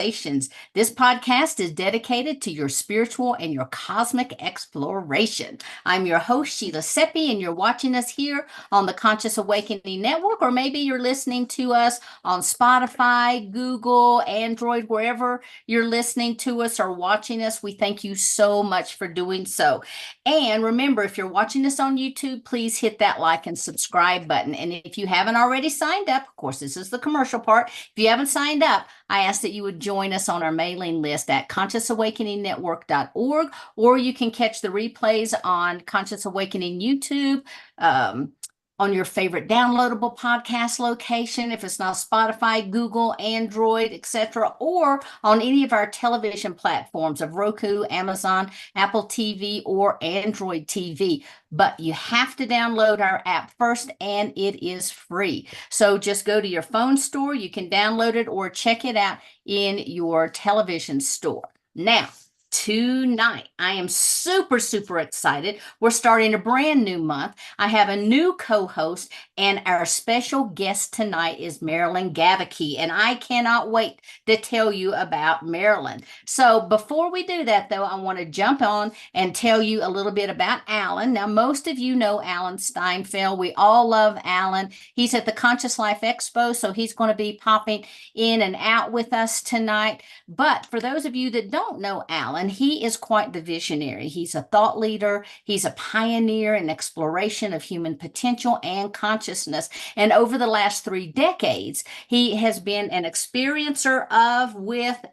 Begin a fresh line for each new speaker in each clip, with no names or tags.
This podcast is dedicated to your spiritual and your cosmic exploration. I'm your host, Sheila Seppi, and you're watching us here on the Conscious Awakening Network, or maybe you're listening to us on Spotify, Google, Android, wherever you're listening to us or watching us. We thank you so much for doing so. And remember, if you're watching us on YouTube, please hit that like and subscribe button. And if you haven't already signed up, of course, this is the commercial part. If you haven't signed up, I ask that you would join us on our mailing list at consciousawakeningnetwork.org, or you can catch the replays on Conscious Awakening YouTube, on your favorite downloadable podcast location, if it's not Spotify, Google, Android, etc., or on any of our television platforms of Roku, Amazon, Apple TV, or Android TV. But you have to download our app first, and it is free. So just go to your phone store, you can download it or check it out in your television store. Now, tonight, I am super excited. We're starting a brand new month. I have a new co-host, and our special guest tonight is Marilyn Gewacke, and I cannot wait to tell you about Marilyn. So before we do that, though, I want to jump on and tell you a little bit about Alan. Now, most of you know Alan Steinfeld. We all love Alan. He's at the Conscious Life Expo, so he's going to be popping in and out with us tonight. But for those of you that don't know Alan, he is quite the visionary. He's a thought leader. He's a pioneer in exploration of human potential and consciousness. And over the last 3 decades, he has been an experiencer of, with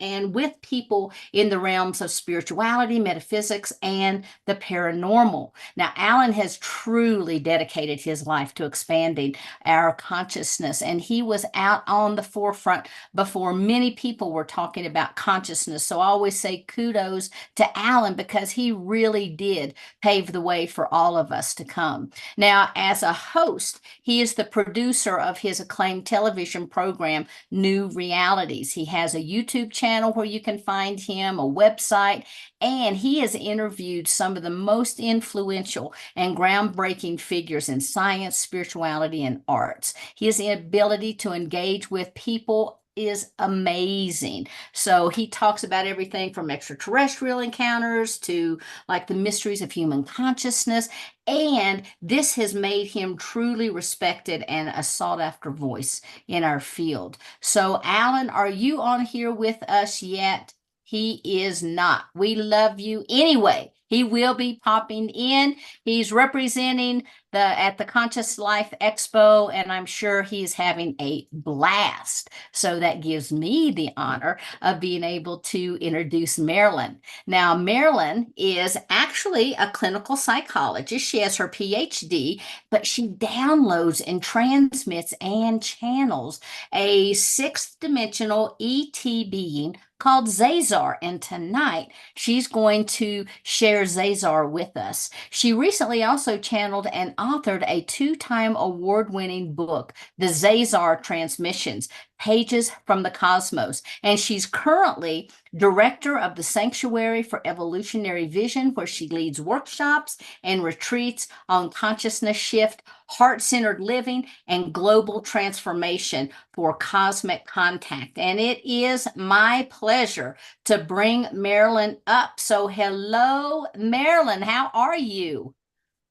people in the realms of spirituality, metaphysics, and the paranormal. Now, Alan has truly dedicated his life to expanding our consciousness, and he was out on the forefront before many people were talking about consciousness. So I always say kudos to Alan, because he really did pave the way for all of us to come. Now, as a host, he is the producer of his acclaimed television program, New Realities. He has a YouTube channel where you can find him, a website, and he has interviewed some of the most influential and groundbreaking figures in science, spirituality, and arts. His ability to engage with people is amazing. So he talks about everything from extraterrestrial encounters to like the mysteries of human consciousness. And this has made him truly respected and a sought after voice in our field. So Alan, are you on here with us yet? He is not. We love you anyway. He will be popping in. He's representing at the Conscious Life Expo, and I'm sure he's having a blast. So that gives me the honor of being able to introduce Marilyn. Now, Marilyn is actually a clinical psychologist. She has her PhD, but she downloads and transmits and channels a 6th dimensional ET being called ZaZar, and tonight she's going to share ZaZar with us. She recently also channeled and authored a 2-time award-winning book, The ZaZar Transmissions, Pages from the Cosmos, and she's currently director of the Sanctuary for Evolutionary Vision, where she leads workshops and retreats on consciousness shift, heart-centered living, and global transformation for cosmic contact. And it is my pleasure to bring Marilyn up. So hello, Marilyn. How are you?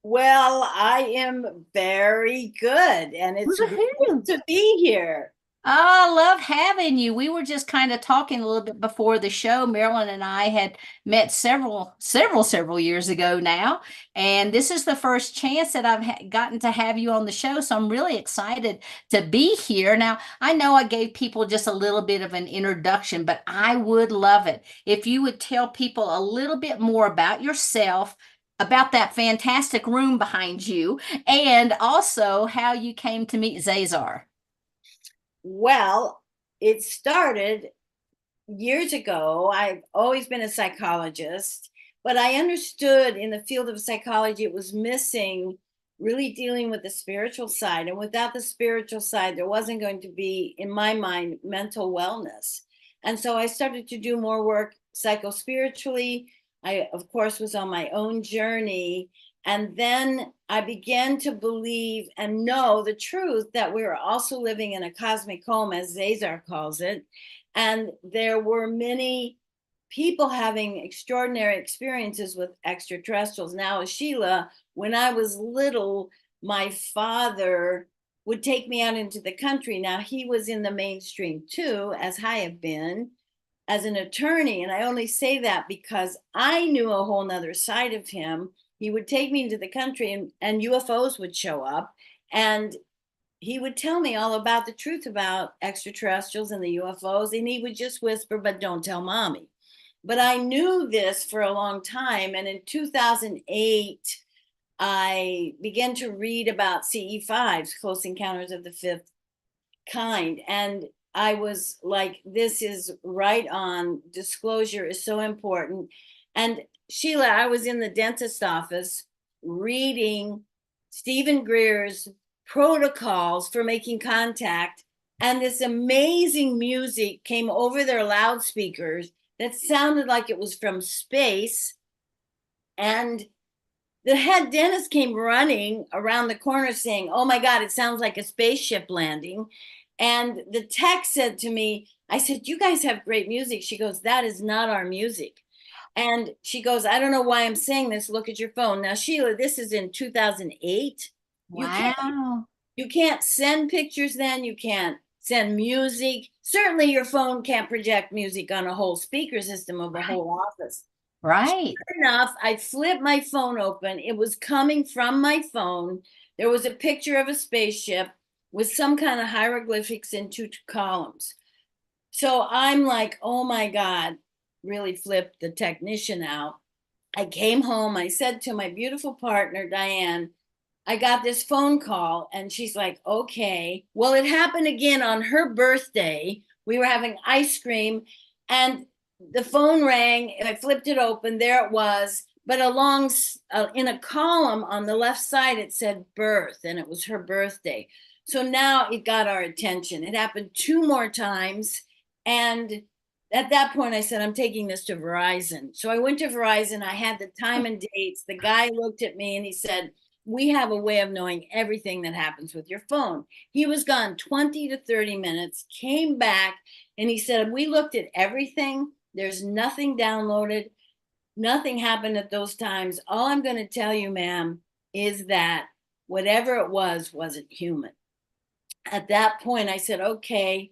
Well, I am very good, and it's great to be here.
I love having you. We were just kind of talking a little bit before the show. Marilyn and I had met several years ago now, and this is the first chance that I've gotten to have you on the show. So I'm really excited to be here. Now, I know I gave people just a little bit of an introduction, but I would love it if you would tell people a little bit more about yourself, about that fantastic room behind you, and also how you came to meet ZaZar.
Well, it started years ago. I've always been a psychologist, but I understood in the field of psychology it was missing really dealing with the spiritual side. And without the spiritual side, there wasn't going to be, in my mind, mental wellness. And so I started to do more work psychospiritually. I, of course, was on my own journey. And then I began to believe and know the truth that we are also living in a cosmic home, as ZaZar calls it, And there were many people having extraordinary experiences with extraterrestrials. Now, Sheila, when I was little, my father would take me out into the country. Now, he was in the mainstream too, as I have been, as an attorney. And I only say that because I knew a whole nother side of him. He would take me into the country, and UFOs would show up. And he would tell me all about the truth about extraterrestrials and the UFOs. And he would just whisper, but don't tell mommy. But I knew this for a long time. And in 2008, I began to read about CE5s, Close Encounters of the Fifth Kind. And I was like, this is right on. Disclosure is so important. And Sheila, I was in the dentist office reading Stephen Greer's protocols for making contact. And this amazing music came over their loudspeakers that sounded like it was from space. And the head dentist came running around the corner saying, oh my God, it sounds like a spaceship landing. And the tech said to me, I said, you guys have great music. She goes, that is not our music. And she goes, I don't know why I'm saying this. Look at your phone. Now, Sheila, this is in 2008.
Wow.
You can't send pictures then. You can't send music. Certainly your phone can't project music on a whole speaker system of a whole office.
Right.
Sure enough, I flipped my phone open. It was coming from my phone. There was a picture of a spaceship with some kind of hieroglyphics in two columns. So I'm like, oh my God, really flipped the technician out. I came home. I said to my beautiful partner, Diane, I got this phone call. And she's like, okay. Well, it happened again on her birthday. We were having ice cream and the phone rang. And I flipped it open. There it was. But along in a column on the left side, it said birth, and it was her birthday. So now it got our attention. It happened 2 more times. And at that point, I said, I'm taking this to Verizon. So I went to Verizon. I had the time and dates. The guy looked at me and he said, we have a way of knowing everything that happens with your phone. He was gone 20 to 30 minutes, came back, and he said, we looked at everything. There's nothing downloaded. Nothing happened at those times. All I'm going to tell you, ma'am, is that whatever it was wasn't human. At that point, I said, okay,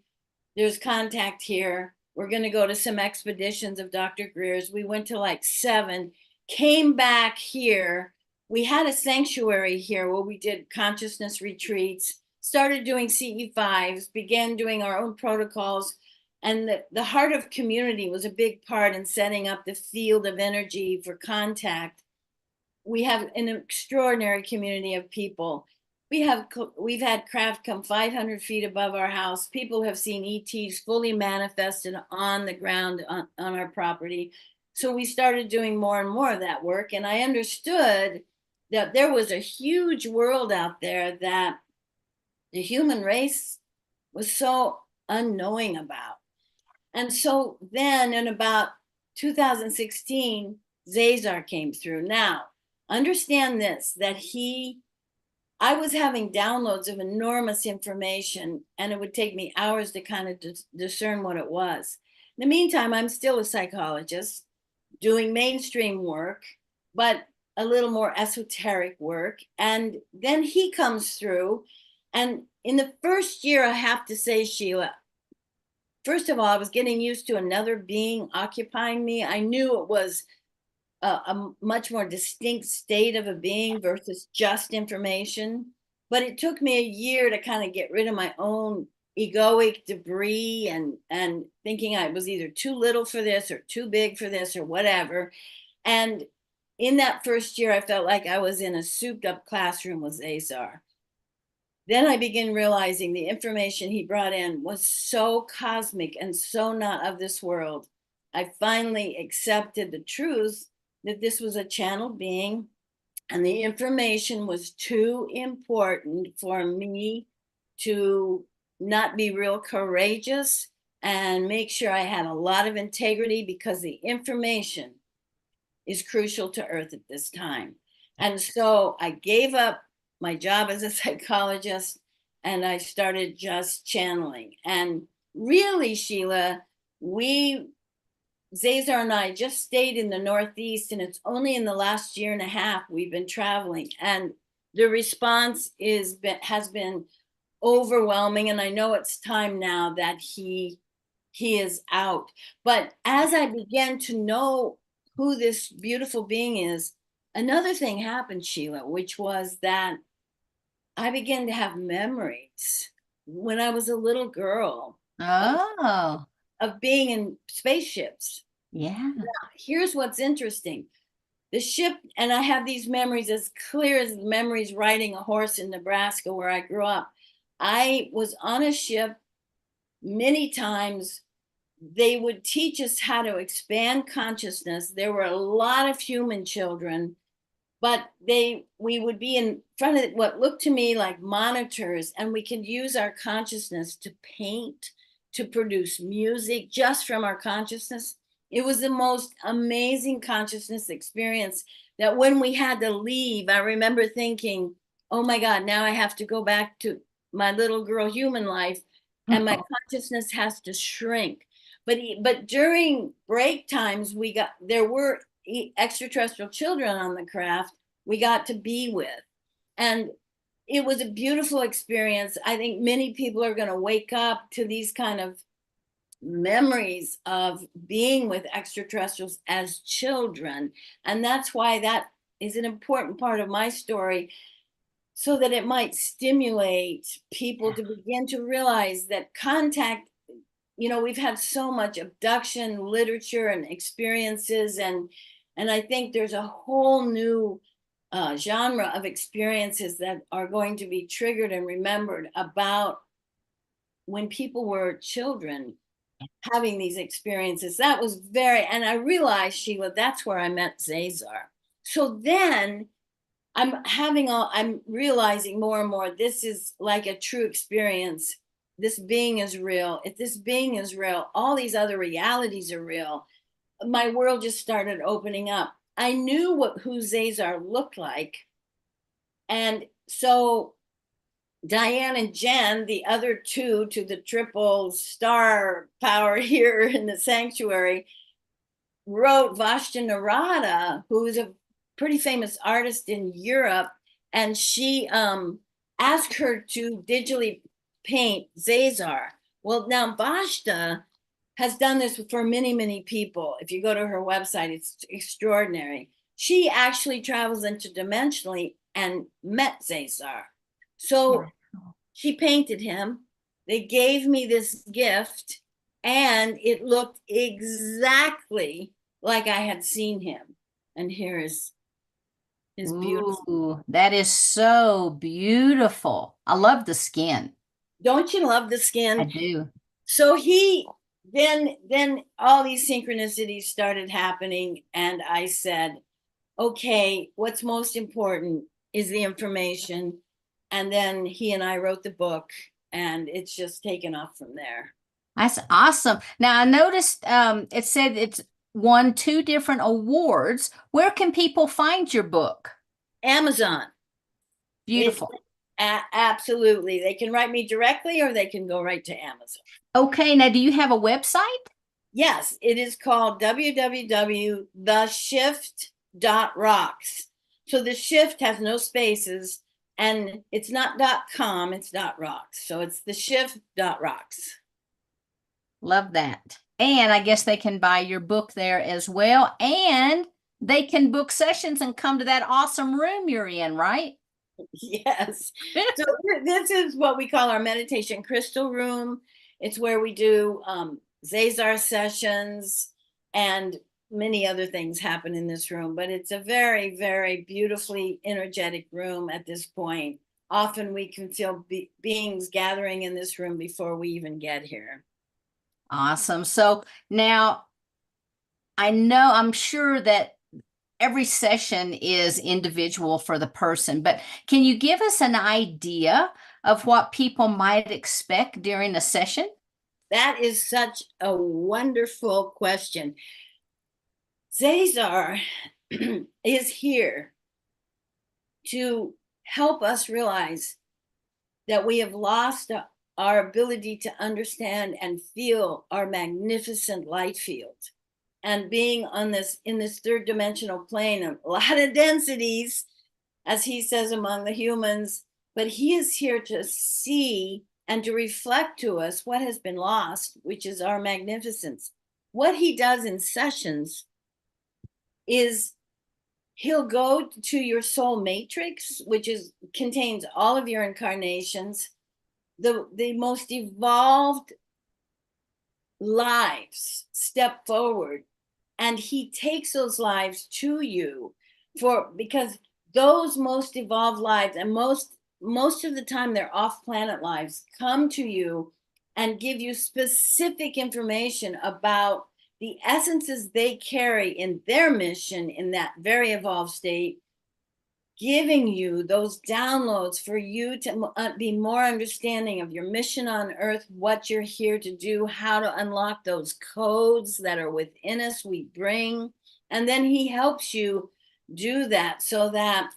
there's contact here. We're going to go to some expeditions of Dr. Greer's. We went to like 7, came back here. We had a sanctuary here where we did consciousness retreats, started doing CE5s, began doing our own protocols. And the heart of community was a big part in setting up the field of energy for contact. We have an extraordinary community of people. We've had craft come 500 feet above our house. People have seen ETs fully manifested on the ground on our property. So we started doing more and more of that work. And I understood that there was a huge world out there that the human race was so unknowing about. And so then in about 2016, ZaZar came through. Now, understand this, that I was having downloads of enormous information, and it would take me hours to kind of discern what it was. In the meantime, I'm still a psychologist doing mainstream work, but a little more esoteric work. And then he comes through. And in the first year, I have to say, Sheila, first of all, I was getting used to another being occupying me. I knew it was a much more distinct state of a being versus just information. But it took me a year to kind of get rid of my own egoic debris and thinking I was either too little for this or too big for this or whatever. And in that first year, I felt like I was in a souped up classroom with ZaZar. Then I began realizing the information he brought in was so cosmic and so not of this world. I finally accepted the truth that this was a channeled being, and the information was too important for me to not be real courageous and make sure I had a lot of integrity, because the information is crucial to Earth at this time. And so I gave up my job as a psychologist and I started just channeling. And really, Sheila, we, ZaZar and I just stayed in the Northeast, and it's only in the last year and a half we've been traveling, and the response has been overwhelming. And I know it's time now that he is out. But as I began to know who this beautiful being is, another thing happened, Sheila, which was that I began to have memories when I was a little girl
Oh,
of being in spaceships.
yeah.
Here's what's interesting. The ship, and I have these memories as clear as memories riding a horse in Nebraska where I grew up. I was on a ship many times. They would teach us how to expand consciousness. There were a lot of human children, but we would be in front of what looked to me like monitors, and we could use our consciousness to paint, to produce music just from our consciousness. It was the most amazing consciousness experience that when we had to leave, I remember thinking, oh my God, now I have to go back to my little girl human life, and my consciousness has to shrink. But during break times, there were extraterrestrial children on the craft we got to be with. And it was a beautiful experience. I think many people are going to wake up to these kind of memories of being with extraterrestrials as children. And that's why that is an important part of my story, so that it might stimulate people to begin to realize that contact, we've had so much abduction literature and experiences, and I think there's a whole new genre of experiences that are going to be triggered and remembered about when people were children having these experiences. That was and I realized, Sheila, that's where I met ZaZar. So then I'm realizing more and more, this is like a true experience. This being is real. If this being is real, all these other realities are real. My world just started opening up. I knew who ZaZar looked like. And so Diane and Jen, the other two to the triple star power here in the sanctuary, wrote Vashta Narada, who's a pretty famous artist in Europe, and she asked her to digitally paint ZaZar. Well, now Vashta has done this for many, many people. If you go to her website, it's extraordinary. She actually travels interdimensionally and met ZaZar. So she painted him. They gave me this gift, and it looked exactly like I had seen him. And here is his beautiful.
Ooh, that is so beautiful. I love the skin.
Don't you love the
I
skin?
do.
So then all these synchronicities started happening, and I said, okay, what's most important is the information. And then he and I wrote the book, and it's just taken off from there.
That's awesome. Now I noticed it said it's won 2 different awards. Where can people find your book?
Amazon.
Beautiful.
Absolutely. They can write me directly, or they can go right to Amazon.
Okay, now do you have a website?
Yes, it is called www.theshift.rocks. So the shift has no spaces, and it's not .com, it's .rocks. So it's theshift.rocks.
Love that. And I guess they can buy your book there as well. And they can book sessions and come to that awesome room you're in, right?
Yes. So this is what we call our meditation crystal room. It's where we do ZaZar sessions, and many other things happen in this room. But it's a very, very beautifully energetic room at this point. Often we can feel beings gathering in this room before we even get here.
Awesome. So now I'm sure that every session is individual for the person, but can you give us an idea of what people might expect during a session?
That is such a wonderful question. ZaZar is here to help us realize that we have lost our ability to understand and feel our magnificent light field. And being on this, in this third dimensional plane, a lot of densities, as he says, among the humans, but he is here to see and to reflect to us what has been lost, which is our magnificence. What he does in sessions is he'll go to your soul matrix, which contains all of your incarnations, the most evolved lives step forward, and he takes those lives to you because those most evolved lives, and most of the time they're off-planet lives, come to you and give you specific information about the essences they carry in their mission in that very evolved state, giving you those downloads for you to be more understanding of your mission on earth, what you're here to do, how to unlock those codes that are within us we bring. And then he helps you do that so that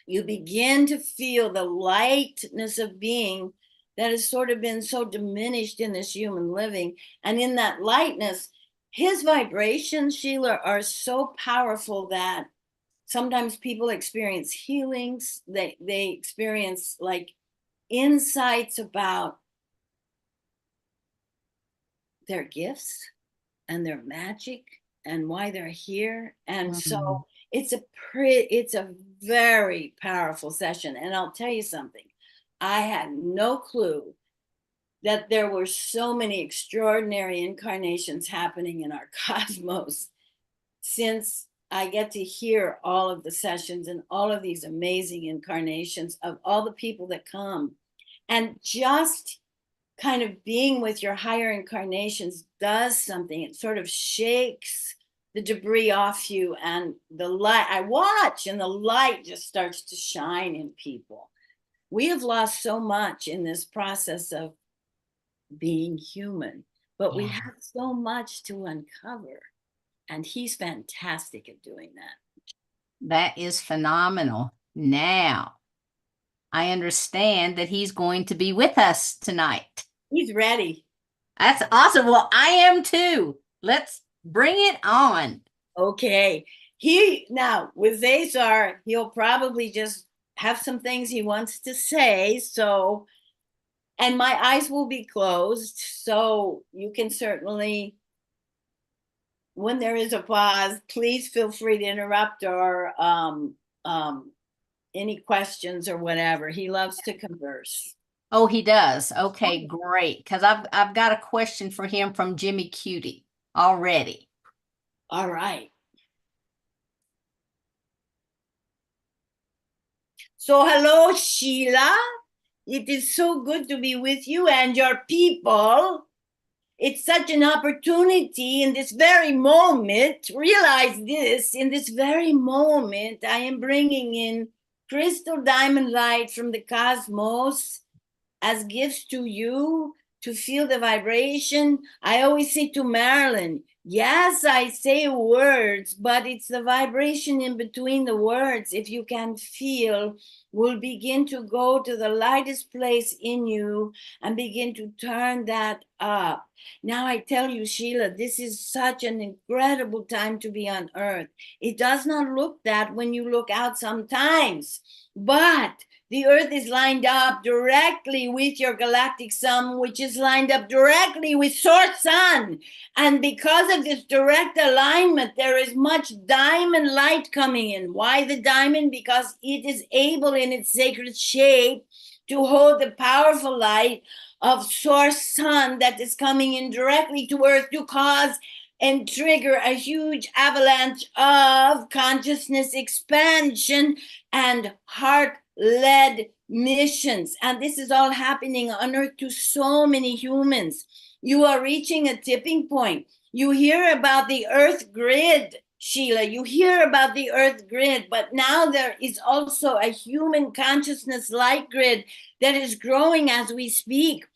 you begin to feel the lightness of being that has sort of been so diminished in this human living. And in that lightness, his vibrations, Sheila, are so powerful that sometimes people experience healings. They experience like insights about their gifts and their magic and why they're here. And so it's a very powerful session. And I'll tell you something, I had no clue that there were so many extraordinary incarnations happening in our cosmos, since I get to hear all of the sessions and all of these amazing incarnations of all the people that come. And just kind of being with your higher incarnations does something. It sort of shakes the debris off you, and the light, I watch, and the light just starts to shine in people. We have lost so much in this process of being human, but we have so much to uncover. And he's fantastic at doing that.
That is phenomenal. Now, I understand that he's going to be with us tonight.
He's ready.
That's awesome. Well, I am too. Let's bring it on.
Okay. Now with ZaZar, he'll probably just have some things he wants to say. So, and my eyes will be closed. So you can certainly, when there is a pause, please feel free to interrupt or any questions or whatever. He loves to converse.
Oh, he does. Okay, great. Because I've got a question for him from Jimmy Cutie already.
All right. So hello, Sheila. It is so good to be with you and your people. It's such an opportunity in this very moment. Realize this, in this very moment, I am bringing in crystal diamond light from the cosmos as gifts to you to feel the vibration. I always say to Marilyn, yes, I say words, but it's the vibration in between the words. If you can feel, will begin to go to the lightest place in you and begin to turn that up. Now I tell you, Sheila, this is such an incredible time to be on earth. It does not look that when you look out sometimes, but the earth is lined up directly with your galactic sun, which is lined up directly with source sun. And because of this direct alignment, there is much diamond light coming in. Why the diamond? Because it is able in its sacred shape to hold the powerful light of source sun that is coming in directly to earth to cause and trigger a huge avalanche of consciousness expansion and heart-led missions. And this is all happening on earth to so many humans. You are reaching a tipping point. You hear about the earth grid, Sheila. You hear about the earth grid, but now there is also a human consciousness light grid that is growing as we speak.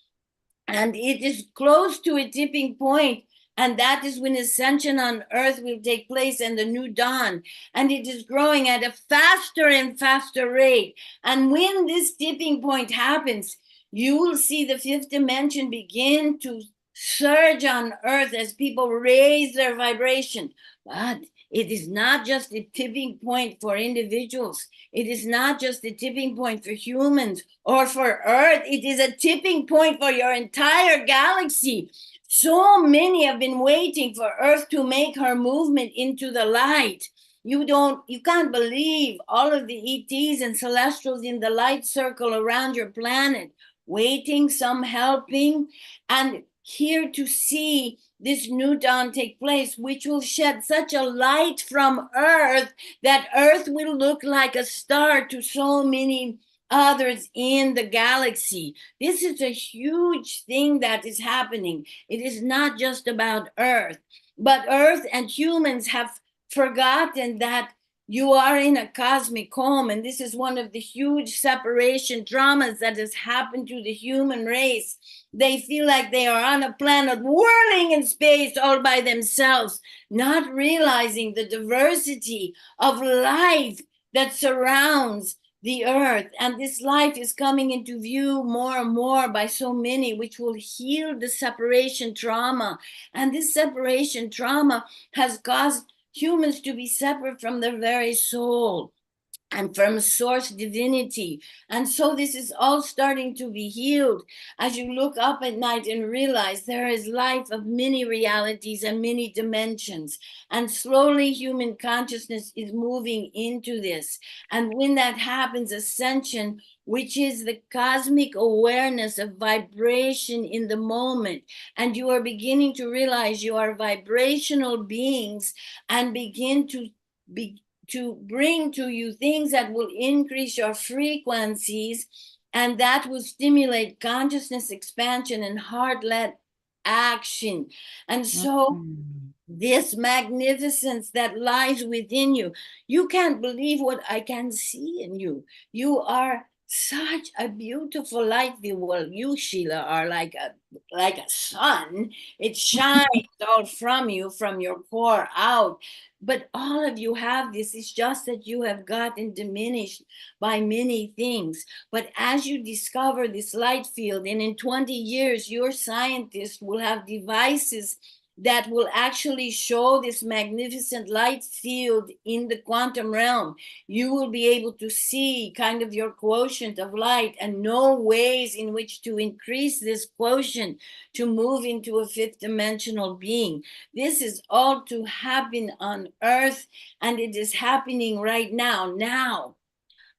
And it is close to a tipping point. And that is when ascension on earth will take place and the new dawn. And it is growing at a faster and faster rate. And when this tipping point happens, you will see the fifth dimension begin to surge on earth as people raise their vibration. But it is not just a tipping point for individuals. It is not just a tipping point for humans or for earth. It is a tipping point for your entire galaxy. So many have been waiting for earth to make her movement into the light. You can't believe all of the ETs and celestials in the light circle around your planet, waiting, some helping, and here to see this new dawn take place, which will shed such a light from earth that earth will look like a star to so many others in the galaxy. This is a huge thing that is happening. It is not just about earth, but earth and humans have forgotten that you are in a cosmic home, and this is one of the huge separation dramas that has happened to the human race. They feel like they are on a planet whirling in space all by themselves, not realizing the diversity of life that surrounds the earth. And this life is coming into view more and more by so many, which will heal the separation trauma. And this separation trauma has caused humans to be separate from their very soul and from source divinity. And so this is all starting to be healed as you look up at night and realize there is life of many realities and many dimensions. And slowly human consciousness is moving into this. And when that happens, ascension, which is the cosmic awareness of vibration in the moment, and you are beginning to realize you are vibrational beings and begin to bring to you things that will increase your frequencies, and that will stimulate consciousness expansion and heart-led action. And so this magnificence that lies within you, you can't believe what I can see in you. You are such a beautiful light. Well, you, Sheila, are like a sun. It shines all from you, from your core out. But all of you have this. It's just that you have gotten diminished by many things. But as you discover this light field, and in 20 years, your scientists will have devices that will actually show this magnificent light field in the quantum realm. You will be able to see kind of your quotient of light and know ways in which to increase this quotient to move into a fifth dimensional being. This is all to happen on earth, and it is happening right now. Now,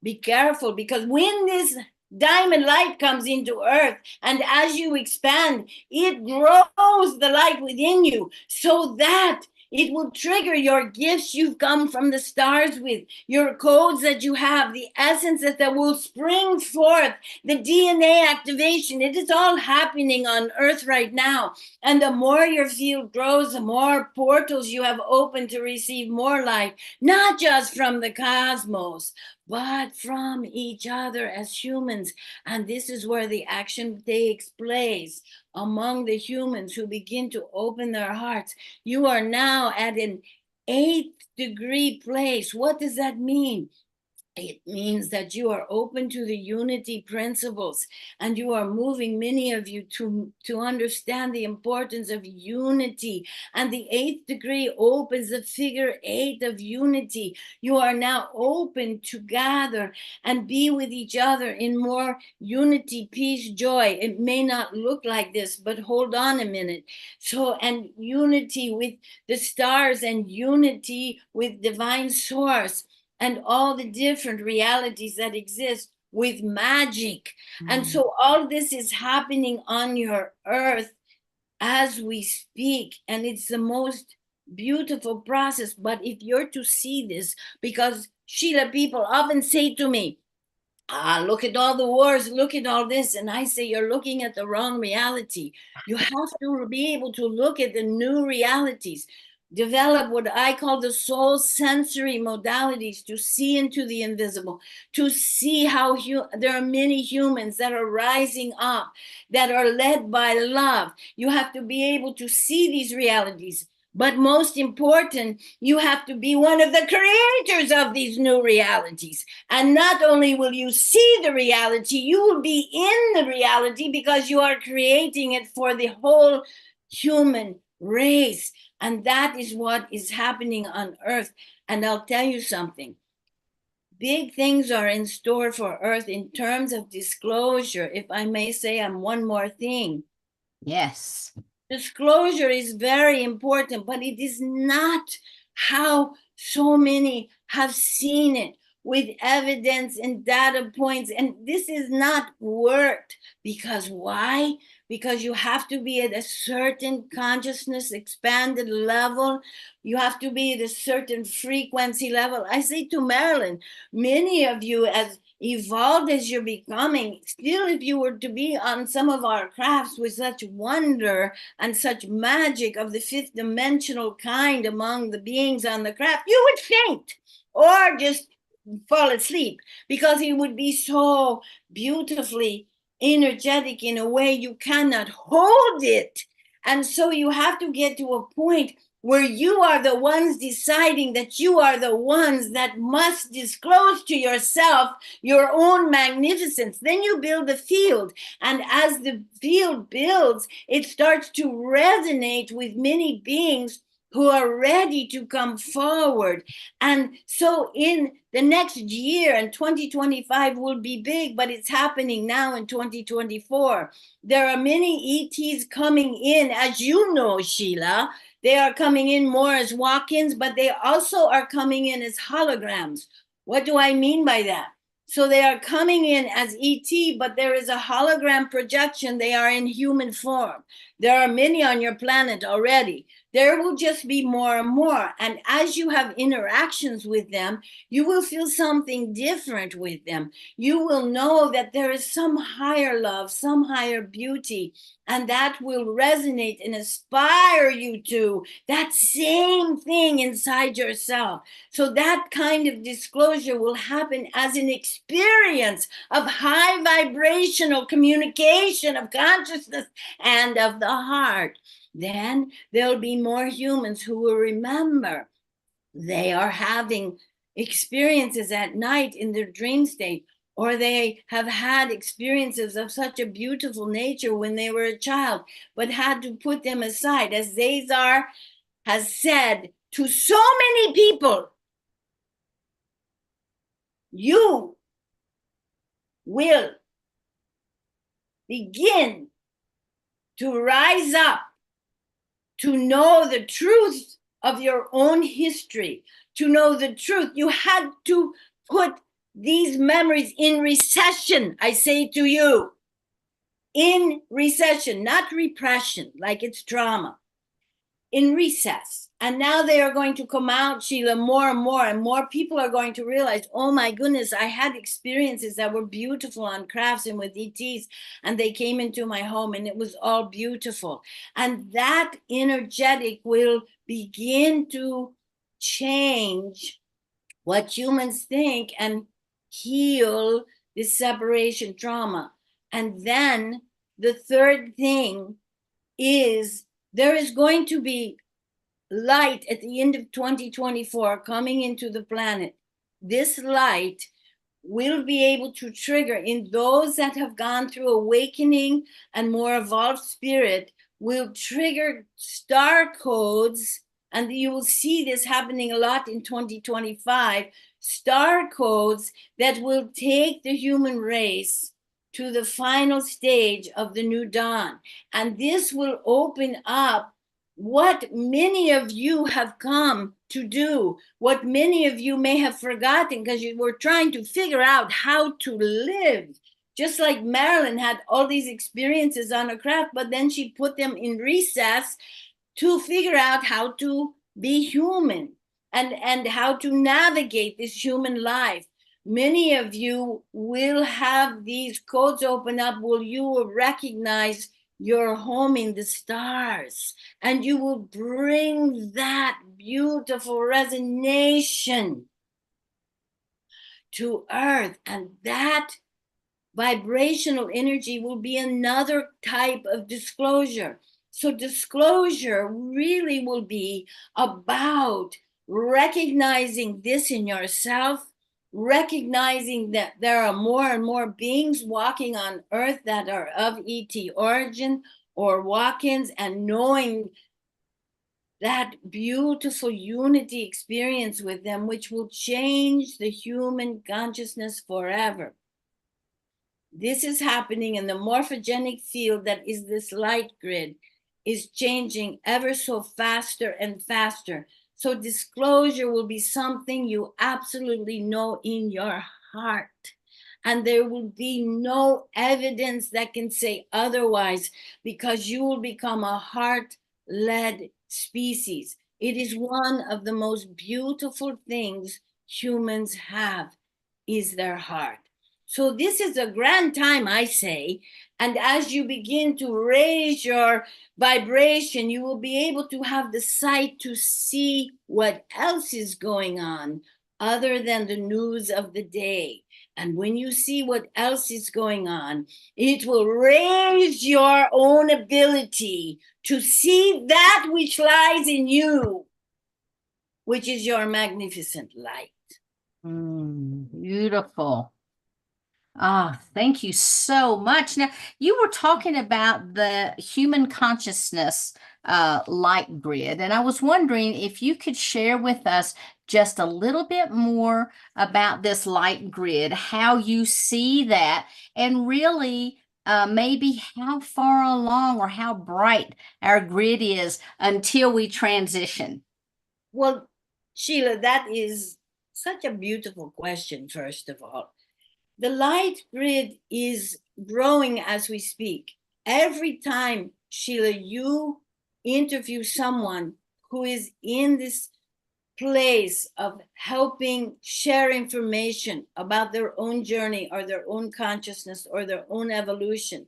be careful, because when this diamond light comes into earth, and as you expand, it grows the light within you so that it will trigger your gifts you've come from the stars with, your codes that you have, the essence that will spring forth, the DNA activation. It is all happening on earth right now. And the more your field grows, the more portals you have opened to receive more light, not just from the cosmos, but from each other as humans. And this is where the action takes place among the humans who begin to open their hearts. You are now at an 8th degree place. What does that mean? It means that you are open to the unity principles, and you are moving, many of you, to understand the importance of unity. And the 8th degree opens the figure 8 of unity. You are now open to gather and be with each other in more unity, peace, joy. It may not look like this, but hold on a minute. So, and unity with the stars, and unity with divine source, and all the different realities that exist with magic. And so all this is happening on your earth as we speak. And it's the most beautiful process. But if you're to see this, because Sheila, people often say to me, look at all the wars, look at all this. And I say, you're looking at the wrong reality. You have to be able to look at the new realities, develop what I call the soul sensory modalities, to see into the invisible, to see how there are many humans that are rising up, that are led by love. You have to be able to see these realities. But most important, you have to be one of the creators of these new realities. And not only will you see the reality, you will be in the reality because you are creating it for the whole human race. And that is what is happening on Earth. And I'll tell you something. Big things are in store for Earth in terms of disclosure. If I may say, one more thing.
Yes.
Disclosure is very important, but it is not how so many have seen it with evidence and data points. And this is not worked because why? Because you have to be at a certain consciousness expanded level. You have to be at a certain frequency level. I say to Marilyn, many of you, as evolved as you're becoming, still, if you were to be on some of our crafts with such wonder and such magic of the fifth dimensional kind among the beings on the craft, you would faint or just fall asleep because it would be so beautifully energetic in a way you cannot hold it. And so you have to get to a point where you are the ones deciding that you are the ones that must disclose to yourself your own magnificence. Then you build a field. And as the field builds, it starts to resonate with many beings who are ready to come forward. And so in the next year, and 2025 will be big, but it's happening now in 2024. There are many ETs coming in, as you know, Sheila. They are coming in more as walk-ins, but they also are coming in as holograms. What do I mean by that? So they are coming in as ET, but there is a hologram projection. They are in human form. There are many on your planet already. There will just be more and more. And as you have interactions with them, you will feel something different with them. You will know that there is some higher love, some higher beauty, and that will resonate and inspire you to that same thing inside yourself. So that kind of disclosure will happen as an experience of high vibrational communication of consciousness and of the heart. Then there'll be more humans who will remember they are having experiences at night in their dream state, or they have had experiences of such a beautiful nature when they were a child, but had to put them aside. As ZaZar has said to so many people, you will begin to rise up to know the truth of your own history, to know the truth. You had to put these memories in recession, I say to you, in recession, not repression, like it's trauma, in recess. And now they are going to come out, Sheila, more and more people are going to realize, oh my goodness, I had experiences that were beautiful on crafts and with ETs, and they came into my home and it was all beautiful. And that energetic will begin to change what humans think and heal this separation trauma. And then the third thing is there is going to be light at the end of 2024 coming into the planet. This light will be able to trigger in those that have gone through awakening and more evolved spirit, will trigger star codes. And you will see this happening a lot in 2025, star codes that will take the human race to the final stage of the new dawn. And this will open up what many of you have come to do, what many of you may have forgotten because you were trying to figure out how to live. Just like Marilyn had all these experiences on her craft, but then she put them in recess to figure out how to be human and how to navigate this human life. Many of you will have these codes open up, will you will recognize your home in the stars, and you will bring that beautiful resonation to earth, and that vibrational energy will be another type of disclosure. So disclosure really will be about recognizing this in yourself, recognizing that there are more and more beings walking on earth that are of ET origin or walk-ins, and knowing that beautiful unity experience with them, which will change the human consciousness forever. This is happening in the morphogenic field that is this light grid, is changing ever so faster and faster. So disclosure will be something you absolutely know in your heart. And there will be no evidence that can say otherwise, because you will become a heart-led species. It is one of the most beautiful things humans have, is their heart. So this is a grand time, I say. And as you begin to raise your vibration, you will be able to have the sight to see what else is going on other than the news of the day. And when you see what else is going on, it will raise your own ability to see that which lies in you, which is your magnificent light.
Beautiful. Ah, thank you so much. Now, you were talking about the human consciousness light grid, and I was wondering if you could share with us just a little bit more about this light grid, how you see that, and really maybe how far along or how bright our grid is until we transition.
Well, Sheila, that is such a beautiful question, first of all. The light grid is growing as we speak. Every time, Sheila, you interview someone who is in this place of helping share information about their own journey or their own consciousness or their own evolution,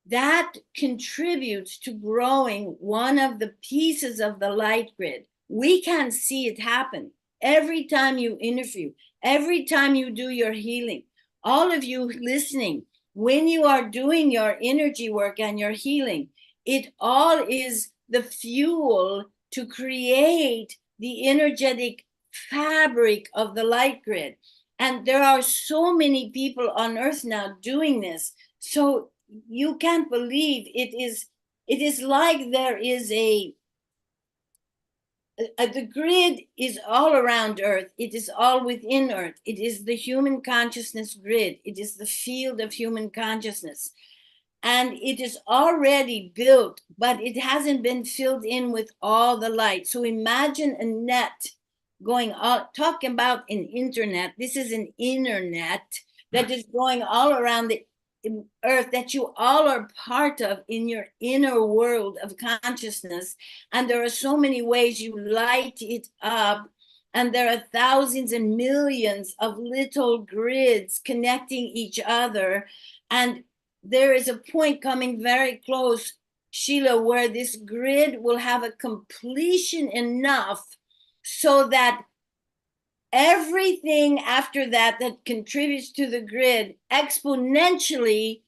that contributes to growing one of the pieces of the light grid. We can see it happen every time you interview, every time you do your healing. All of you listening, when you are doing your energy work and your healing, it all is the fuel to create the energetic fabric of the light grid. And there are so many people on earth now doing this. So you can't believe it is like there is the grid is all around earth. It is all within earth. It is the human consciousness grid. It is the field of human consciousness, and it is already built, but it hasn't been filled in with all the light. So imagine a net going out, talking about an internet. This is an internet that is going all around the earth, that you all are part of in your inner world of consciousness. And there are so many ways you light it up, and there are thousands and millions of little grids connecting each other. And there is a point coming very close, Sheila, where this grid will have a completion enough so that everything after that that contributes to the grid exponentially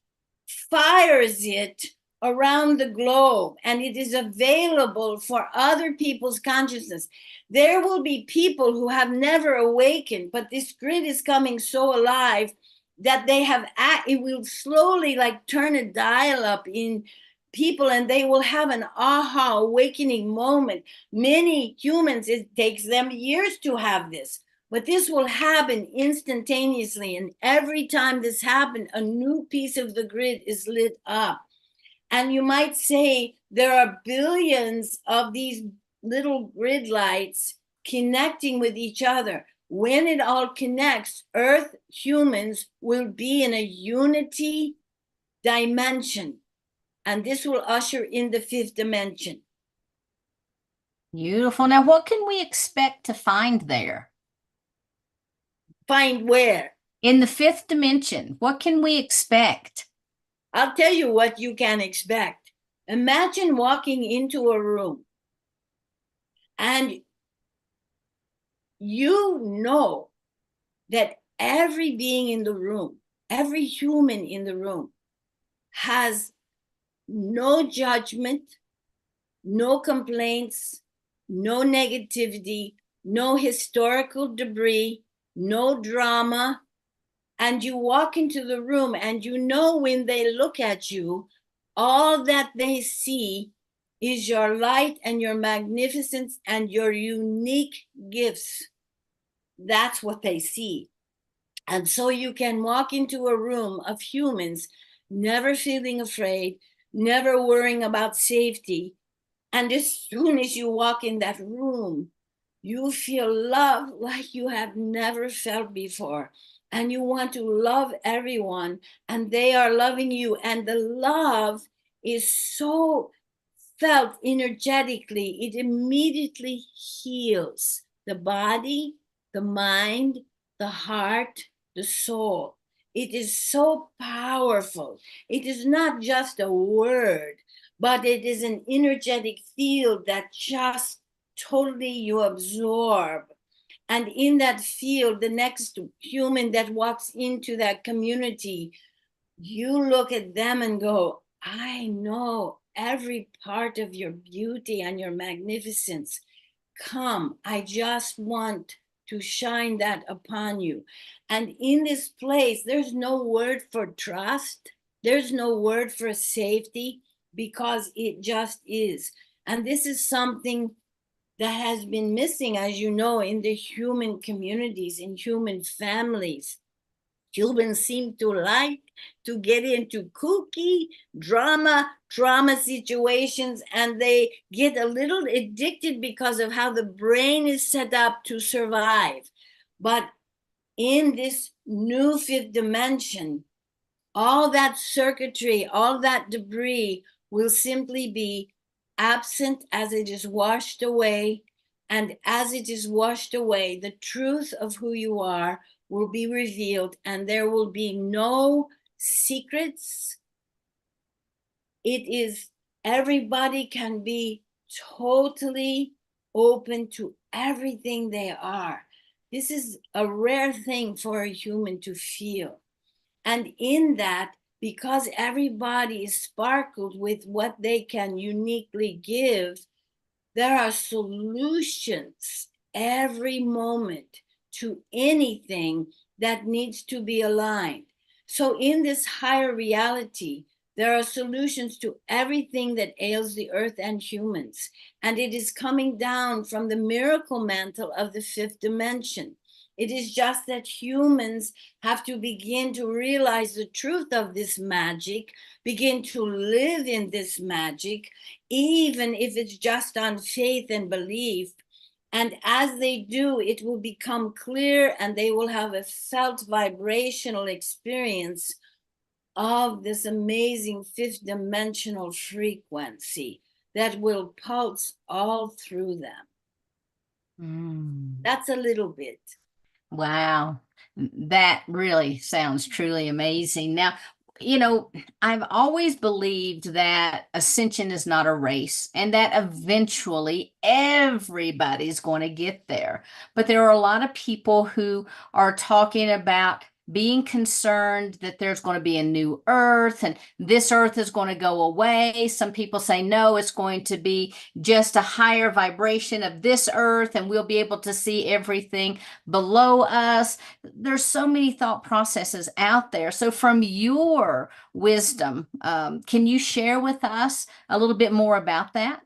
fires it around the globe, and it is available for other people's consciousness. There will be people who have never awakened, but this grid is coming so alive that they have, it will slowly like turn a dial up in people, and they will have an aha awakening moment. Many humans, it takes them years to have this, but this will happen instantaneously. And every time this happens, a new piece of the grid is lit up. And you might say there are billions of these little grid lights connecting with each other. When it all connects, Earth humans will be in a unity dimension. And this will usher in the fifth dimension.
Beautiful. Now, what can we expect to find there?
Find where?
In the fifth dimension, what can we expect?
I'll tell you what you can expect. Imagine walking into a room and you know that every being in the room, every human in the room has no judgment, no complaints, no negativity, no historical debris, no drama. And you walk into the room and you know when they look at you, all that they see is your light and your magnificence and your unique gifts. That's what they see. And so you can walk into a room of humans, never feeling afraid, never worrying about safety. And as soon as you walk in that room, you feel love like you have never felt before. And you want to love everyone, and they are loving you. And the love is so felt energetically, it immediately heals the body, the mind, the heart, the soul. It is so powerful. It is not just a word, but it is an energetic field that just totally you absorb. And in that field, the next human that walks into that community, you look at them and go, I know every part of your beauty and your magnificence. Come, I just want to shine that upon you. And in this place, there's no word for trust, there's no word for safety, because it just is. And this is something that has been missing, as you know, in the human communities, in human families. Humans seem to like to get into kooky trauma situations, and they get a little addicted because of how the brain is set up to survive. But in this new fifth dimension, all that circuitry, all that debris will simply be absent as it is washed away. And as it is washed away, the truth of who you are will be revealed, and there will be no secrets. It is, everybody can be totally open to everything they are. This is a rare thing for a human to feel. And in that, because everybody is sparkled with what they can uniquely give, there are solutions every moment to anything that needs to be aligned. So, in this higher reality, there are solutions to everything that ails the earth and humans. And it is coming down from the miracle mantle of the fifth dimension. It is just that humans have to begin to realize the truth of this magic, begin to live in this magic, even if it's just on faith and belief. And as they do, it will become clear, and they will have a felt vibrational experience of this amazing fifth dimensional frequency that will pulse all through them. That's a little bit.
Wow, that really sounds truly amazing. Now, you know, I've always believed that ascension is not a race and that eventually everybody's going to get there. But there are a lot of people who are talking about being concerned that there's going to be a new earth and this earth is going to go away. Some people say, no, it's going to be just a higher vibration of this earth and we'll be able to see everything below us. There's so many thought processes out there. So, from your wisdom, can you share with us a little bit more about that?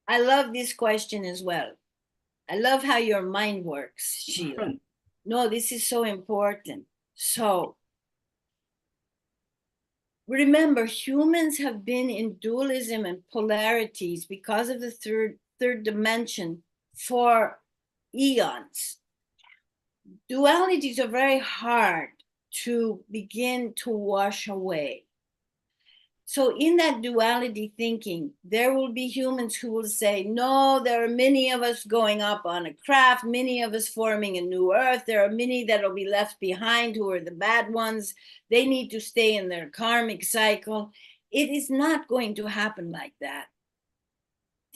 I love this question as well. I love how your mind works, Sheila. No, this is so important. So, remember, humans have been in dualism and polarities because of the third dimension for eons. Dualities are very hard to begin to wash away. So in that duality thinking, there will be humans who will say, no, there are many of us going up on a craft, many of us forming a new earth. There are many that will be left behind who are the bad ones. They need to stay in their karmic cycle. It is not going to happen like that.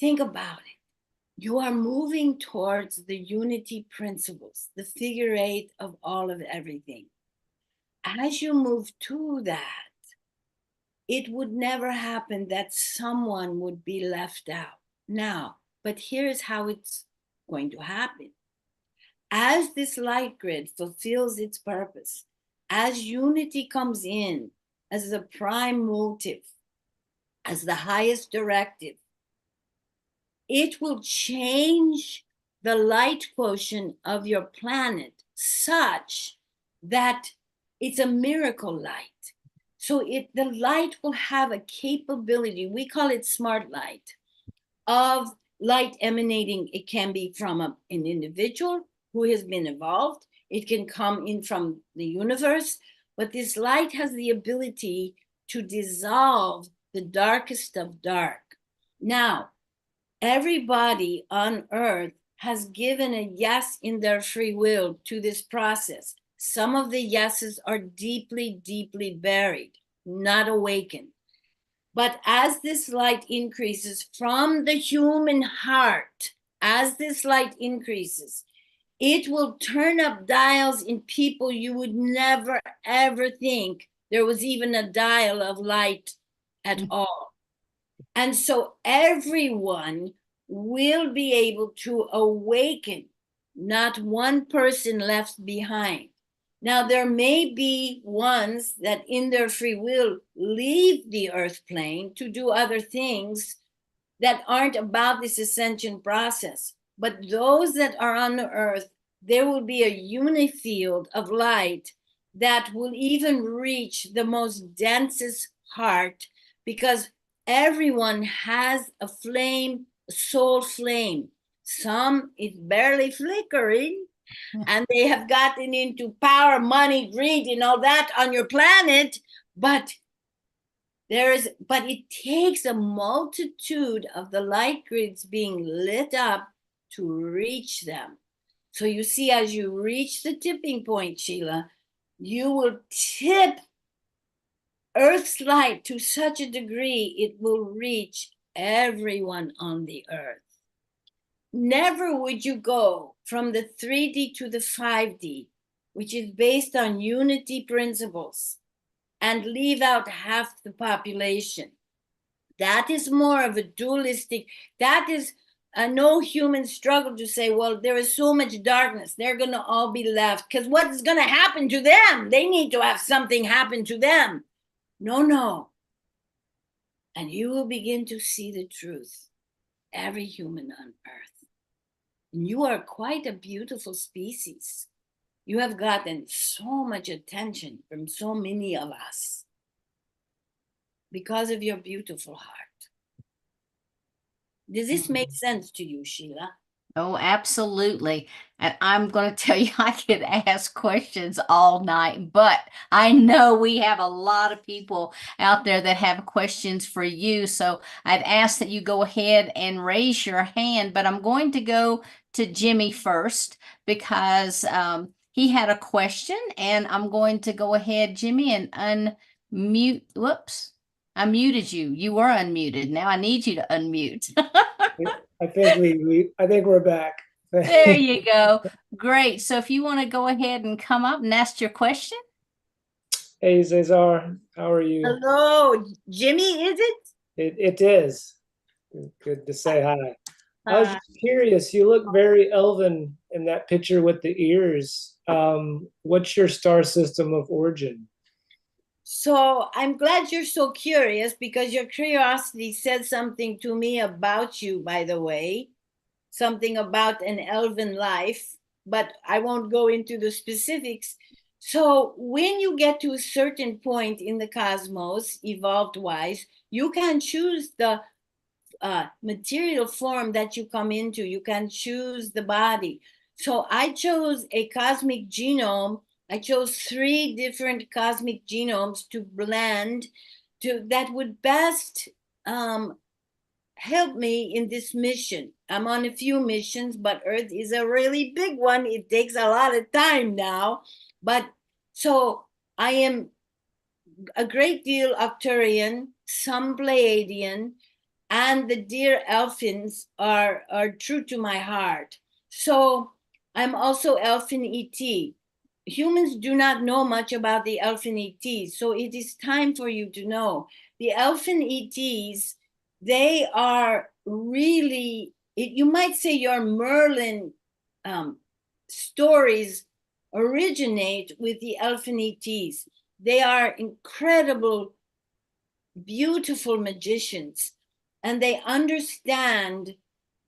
Think about it. You are moving towards the unity principles, the figure eight of all of everything. As you move to that, it would never happen that someone would be left out. Now, but here's how it's going to happen. As this light grid fulfills its purpose, as unity comes in as the prime motive, as the highest directive, it will change the light quotient of your planet such that it's a miracle light. So the light will have a capability, we call it smart light, of light emanating. It can be from an individual who has been evolved. It can come in from the universe, but this light has the ability to dissolve the darkest of dark. Now, everybody on earth has given a yes in their free will to this process. Some of the yeses are deeply, deeply buried, not awakened. But as this light increases from the human heart, as this light increases, it will turn up dials in people you would never, ever think there was even a dial of light at all. And so everyone will be able to awaken, not one person left behind. Now, there may be ones that in their free will leave the earth plane to do other things that aren't about this ascension process. But those that are on the earth, there will be a unifield of light that will even reach the most densest heart, because everyone has a flame, a soul flame. Some is barely flickering, and they have gotten into power, money, greed, and all that on your planet, but it takes a multitude of the light grids being lit up to reach them. So you see, as you reach the tipping point, Sheila, you will tip Earth's light to such a degree it will reach everyone on the earth. Never would you go from the 3D to the 5D, which is based on unity principles, and leave out half the population. That is more of a dualistic, that is no human struggle to say, well, there is so much darkness, they're going to all be left, because what is going to happen to them? They need to have something happen to them. No. And you will begin to see the truth, every human on earth. And you are quite a beautiful species. You have gotten so much attention from so many of us because of your beautiful heart. Does this make sense to you, Sheila?
Oh, absolutely. And I'm going to tell you, I could ask questions all night, but I know we have a lot of people out there that have questions for you. So I'd ask that you go ahead and raise your hand, but I'm going to go to Jimmy first because he had a question, and I'm going to go ahead, Jimmy, and unmute. Whoops. I muted you. You were unmuted. Now I need you to unmute.
I think we're back.
There you go. Great. So if you want to go ahead and come up and ask your question.
Hey, ZaZar, how are you?
Hello, Jimmy, is it?
It is. Good to say hi. I was just curious, you look very elven in that picture with the ears. What's your star system of origin?
So I'm glad you're so curious, because your curiosity said something to me about you, by the way, something about an elven life, but I won't go into the specifics. So when you get to a certain point in the cosmos, evolved wise, you can choose the material form that you come into. You can choose the body. So I chose a cosmic genome. I chose 3 different cosmic genomes to blend that would best help me in this mission. I'm on a few missions, but Earth is a really big one. It takes a lot of time now. But so I am a great deal Arcturian, some Pleiadian, and the dear elfins are true to my heart. So I'm also elfin ET. Humans do not know much about the elfin ET, so it is time for you to know. the elfin ETs, they are really, you might say your Merlin stories originate with the elfin ETs. They are incredible, beautiful magicians, and they understand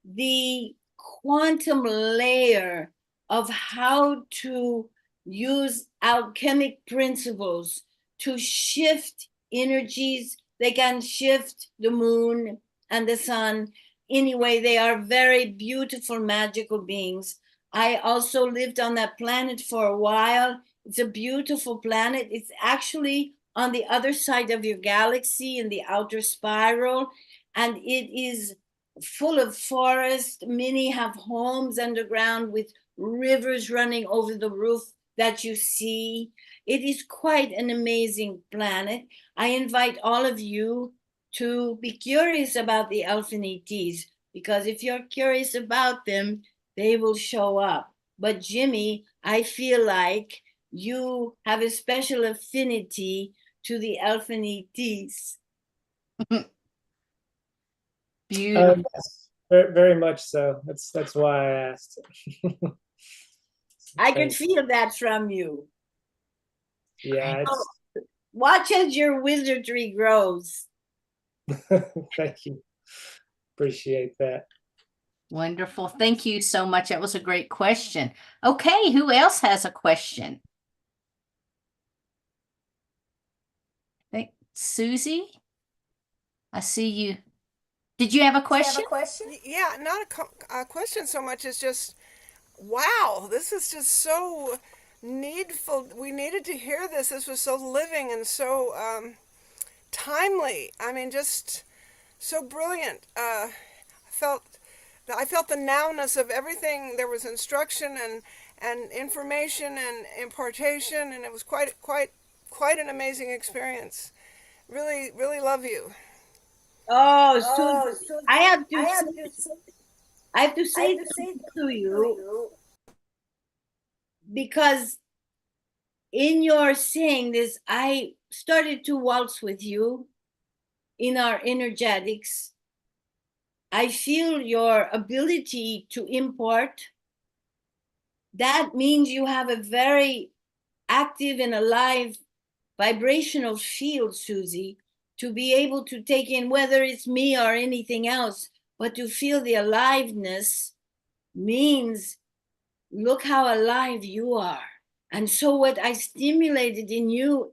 the quantum layer of how to use alchemic principles to shift energies. They can shift the moon and the sun. Anyway, they are very beautiful, magical beings. I also lived on that planet for a while. It's a beautiful planet. It's actually on the other side of your galaxy in the outer spiral, and it is full of forest. Many have homes underground with rivers running over the roof that you see. It is quite an amazing planet. I invite all of you to be curious about the elfin ETs, because if you're curious about them, they will show up. But Jimmy, I feel like you have a special affinity to the elfin ETs.
Beautiful.
Yes, very, very much so. That's why I asked.
I could feel that from you.
Yeah,
Watch as your wizardry grows.
thank you. Appreciate that.
Wonderful. Thank you so much. That was a great question. Okay, who else has a question? I think Susie, I see you. Did you have a question?
Yeah, not a question so much as just, wow, this is just so needful. We needed to hear this. This was so living and so timely. I mean, just so brilliant. I felt the nowness of everything. There was instruction and information and impartation, and it was quite an amazing experience. Really, really love you.
Oh, Susan, I have to say something to you, because in your saying this, I started to waltz with you in our energetics. I feel your ability to impart. That means you have a very active and alive vibrational field, Susie, to be able to take in, whether it's me or anything else, but to feel the aliveness means, look how alive you are. And so what I stimulated in you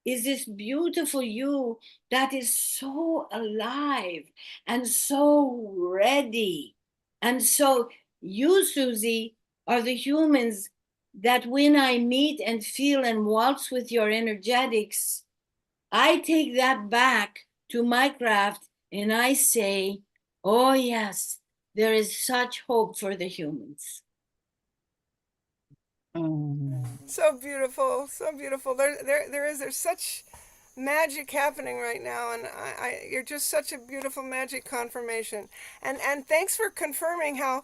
is this beautiful you that is so alive and so ready. And so you, Susie, are the humans that when I meet and feel and waltz with your energetics, I take that back to my craft and I say, oh yes, there is such hope for the humans.
So beautiful, so beautiful. There's such magic happening right now, and you're just such a beautiful magic confirmation. And thanks for confirming how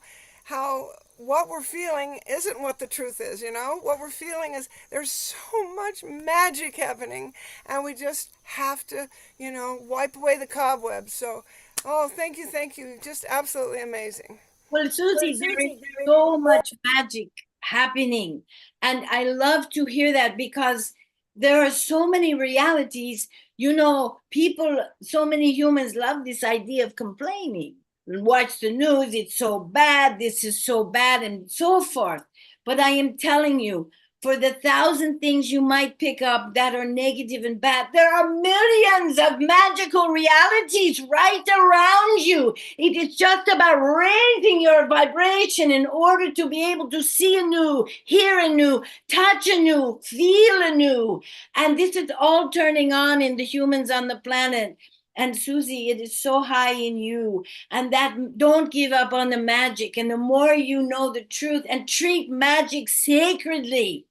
what we're feeling isn't what the truth is. You know, what we're feeling is there's so much magic happening, and we just have to, wipe away the cobwebs. So, oh, thank you, just absolutely amazing.
Well, Susie, there is so much magic happening. And I love to hear that, because there are so many realities. People, so many humans love this idea of complaining. Watch the news, it's so bad, this is so bad, and so forth. But I am telling you, for the 1,000 things you might pick up that are negative and bad, there are millions of magical realities right around you. It is just about raising your vibration in order to be able to see anew, hear anew, touch anew, feel anew. And this is all turning on in the humans on the planet. And Susie, it is so high in you. And that, don't give up on the magic. And the more you know the truth and treat magic sacredly.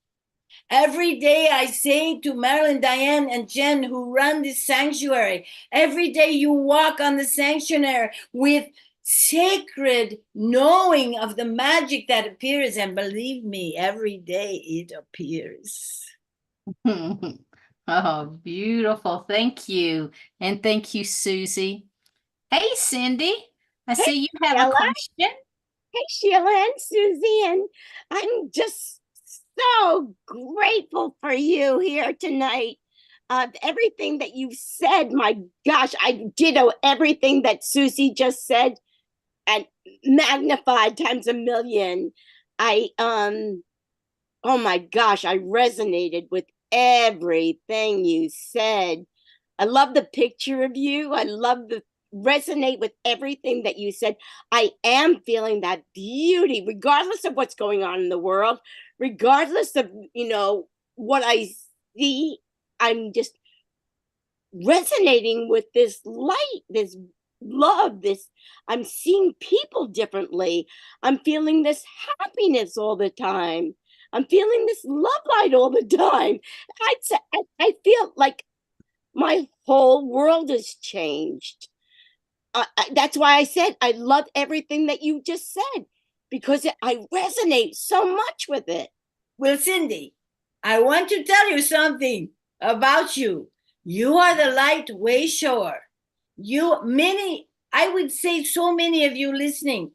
Every day I say to Marilyn, Diane, and Jen, who run this sanctuary, every day you walk on the sanctuary with sacred knowing of the magic that appears. And believe me, every day it appears.
Oh, beautiful. Thank you. And thank you, Susie. Hey, Cindy. I
Hey,
see you have a
Sheila.
question.
Hey, Sheila and Susie. And I'm just so grateful for you here tonight. Everything that you said, my gosh, I ditto everything that Susie just said and magnified times a million. Oh my gosh, I resonated with everything you said. I love the picture of you. I love the resonate with everything that you said. I am feeling that beauty, regardless of what's going on in the world, regardless of, what I see. I'm just resonating with this light, this love, this I'm seeing people differently. I'm feeling this happiness all the time. I'm feeling this love light all the time. I feel like my whole world has changed. That's why I said I love everything that you just said, because I resonate so much with it.
Well, Cindy, I want to tell you something about you. You are the light way shower. I would say so many of you listening,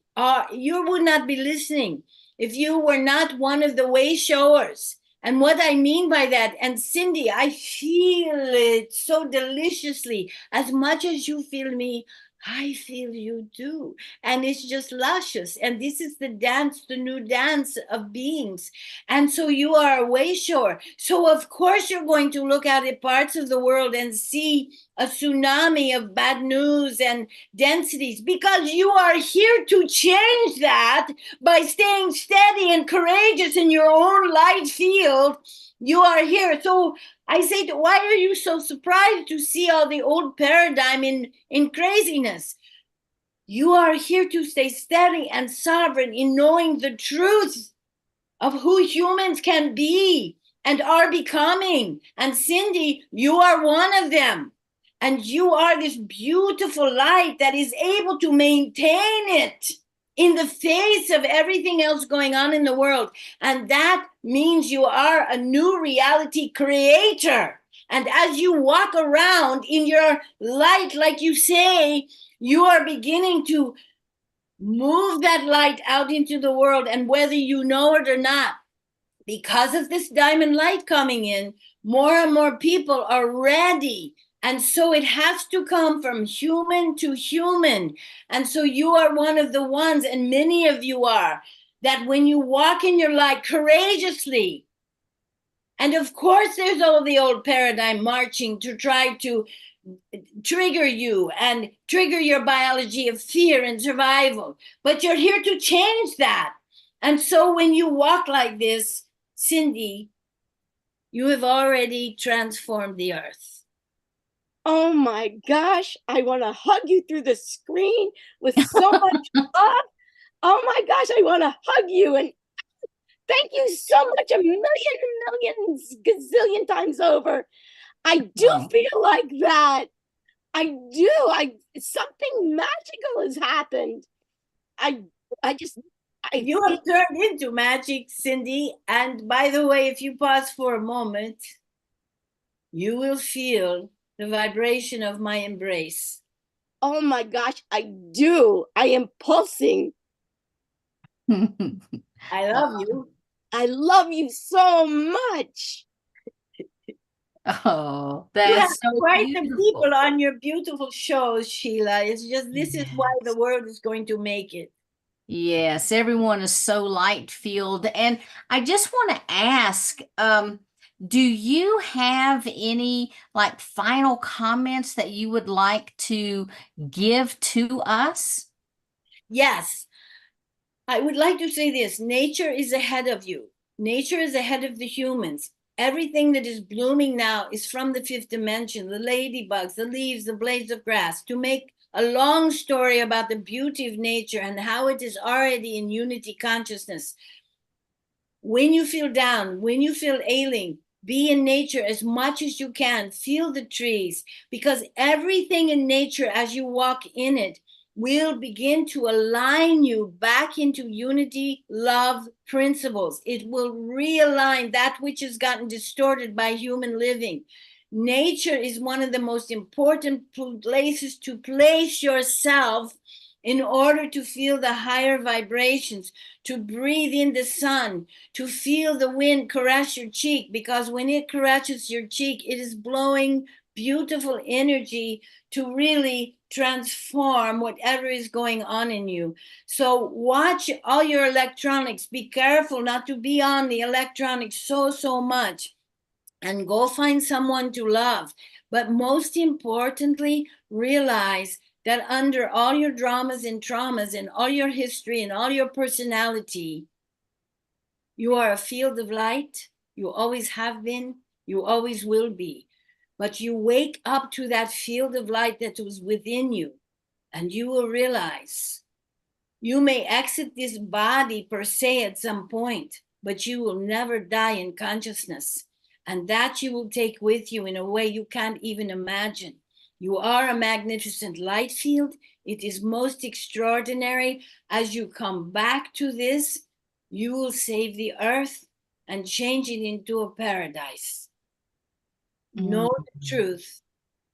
you would not be listening if you were not one of the way showers. And what I mean by that, and Cindy, I feel it so deliciously. As much as you feel me, I feel you too. And it's just luscious. And this is the dance, the new dance of beings. And so you are way shore. So of course you're going to look at it parts of the world and see a tsunami of bad news and densities, because you are here to change that by staying steady and courageous in your own light field. You are here. So I say, why are you so surprised to see all the old paradigm in craziness? You are here to stay steady and sovereign in knowing the truth of who humans can be and are becoming. And Cindy, you are one of them. And you are this beautiful light that is able to maintain it in the face of everything else going on in the world. And that means you are a new reality creator. And as you walk around in your light, like you say, you are beginning to move that light out into the world. And whether you know it or not, because of this diamond light coming in, more and more people are ready. And so it has to come from human to human. And so you are one of the ones, and many of you are, that when you walk in your light courageously, and of course there's all the old paradigm marching to try to trigger you and trigger your biology of fear and survival, but you're here to change that. And so when you walk like this, Cindy, you have already transformed the earth.
Oh my gosh, I want to hug you through the screen with so much love. Oh my gosh, I want to hug you and thank you so much a millions, gazillion times over. I do feel like that. I do. Something magical has happened.
You have turned into magic, Cindy. And by the way, if you pause for a moment, you will feel the vibration of my embrace.
Oh my gosh, I do. I am pulsing.
I love you.
I love you so much.
Oh, that's so
quite
beautiful.
the people on your beautiful shows, Sheila. It's just, this is why the world is going to make it.
Yes, everyone is so light filled. And I just want to ask, do you have any like final comments that you would like to give to us?
Yes. I would like to say this. Nature is ahead of you. Nature is ahead of the humans. Everything that is blooming now is from the fifth dimension, the ladybugs, the leaves, the blades of grass. To make a long story about the beauty of nature and how it is already in unity consciousness. When you feel down, when you feel ailing, be in nature as much as you can. Feel the trees, because everything in nature, as you walk in it, will begin to align you back into unity, love principles. It will realign that which has gotten distorted by human living. Nature is one of the most important places to place yourself in order to feel the higher vibrations, to breathe in the sun, to feel the wind caress your cheek, because when it caresses your cheek, it is blowing beautiful energy to really transform whatever is going on in you. So watch all your electronics. Be careful not to be on the electronics so much, and go find someone to love. But most importantly, realize that under all your dramas and traumas and all your history and all your personality, you are a field of light. You always have been, you always will be. But you wake up to that field of light that was within you, and you will realize you may exit this body per se at some point, but you will never die in consciousness. And that you will take with you in a way you can't even imagine. You are a magnificent light field. It is most extraordinary. As you come back to this, you will save the earth and change it into a paradise. Know the truth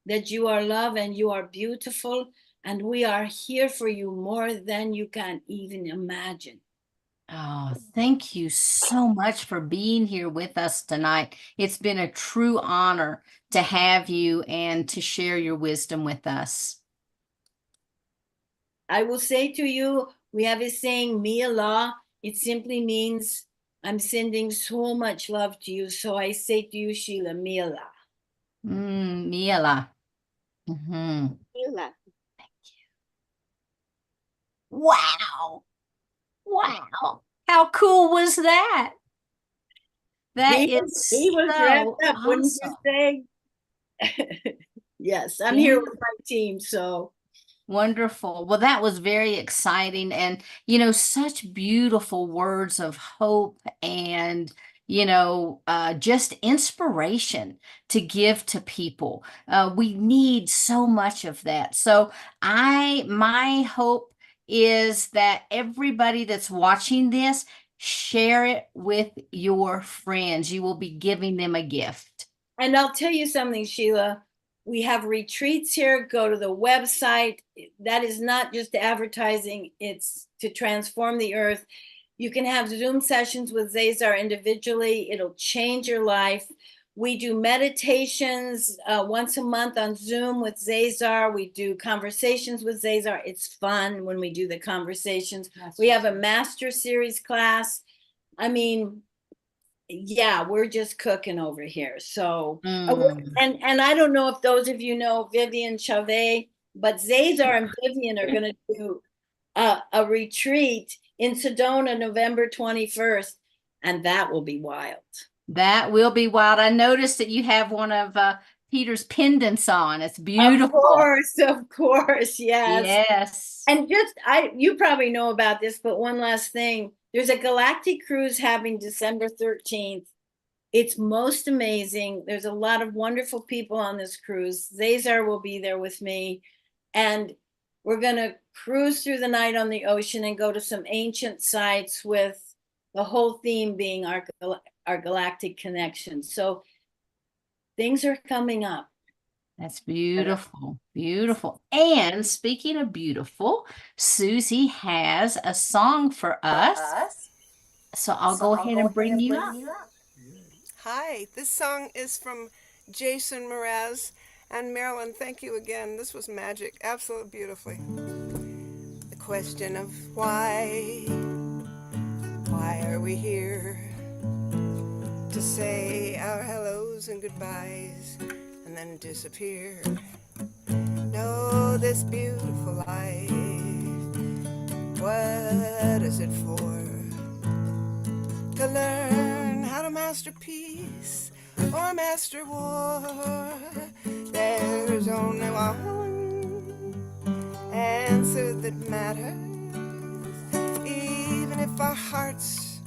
that you are love and you are beautiful, and we are here for you more than you can even imagine.
Oh, thank you so much for being here with us tonight. It's been a true honor to have you and to share your wisdom with us.
I will say to you, we have a saying, Mila. It simply means I'm sending so much love to you. So I say to you, Sheila, Mila.
Mila.
Mila.
Wow. Wow. How cool was that? That is
He was
so
wrapped up, wouldn't
awesome.
you say? Yes, I'm here with my team, so.
Wonderful. Well, that was very exciting, and such beautiful words of hope and just inspiration to give to people. We need so much of that. So my hope is that everybody that's watching this, share it with your friends. You will be giving them a gift.
And I'll tell you something, Sheila. We have retreats here. Go to the website. That is not just advertising, it's to transform the earth. You can have Zoom sessions with ZaZar individually. It'll change your life. We do meditations once a month on Zoom with ZaZar. We do conversations with ZaZar. It's fun when we do the conversations. We have a master series class. I mean, yeah, we're just cooking over here. So, and I don't know if those of you know Vivian Chavez, but ZaZar and Vivian are going to do a retreat in Sedona, November 21st, and that will be wild.
That will be wild. I noticed that you have one of Peter's pendants on. It's beautiful.
Of course, yes.
Yes.
And you probably know about this, but one last thing. There's a galactic cruise happening December 13th. It's most amazing. There's a lot of wonderful people on this cruise. ZaZar will be there with me. And we're going to cruise through the night on the ocean and go to some ancient sites, with the whole theme being our galactic connection. So things are coming up.
That's beautiful. Beautiful. And speaking of beautiful, Susie has a song for us. So I'll go ahead and bring you up.
Hi, this song is from Jason Mraz. And Marilyn, thank you again. This was magic. Absolutely beautifully. The question of why are we here? To say our hellos and goodbyes and then disappear. Know this beautiful life, what is it for? To learn how to master peace or master war. There's only one answer that matters, even if our hearts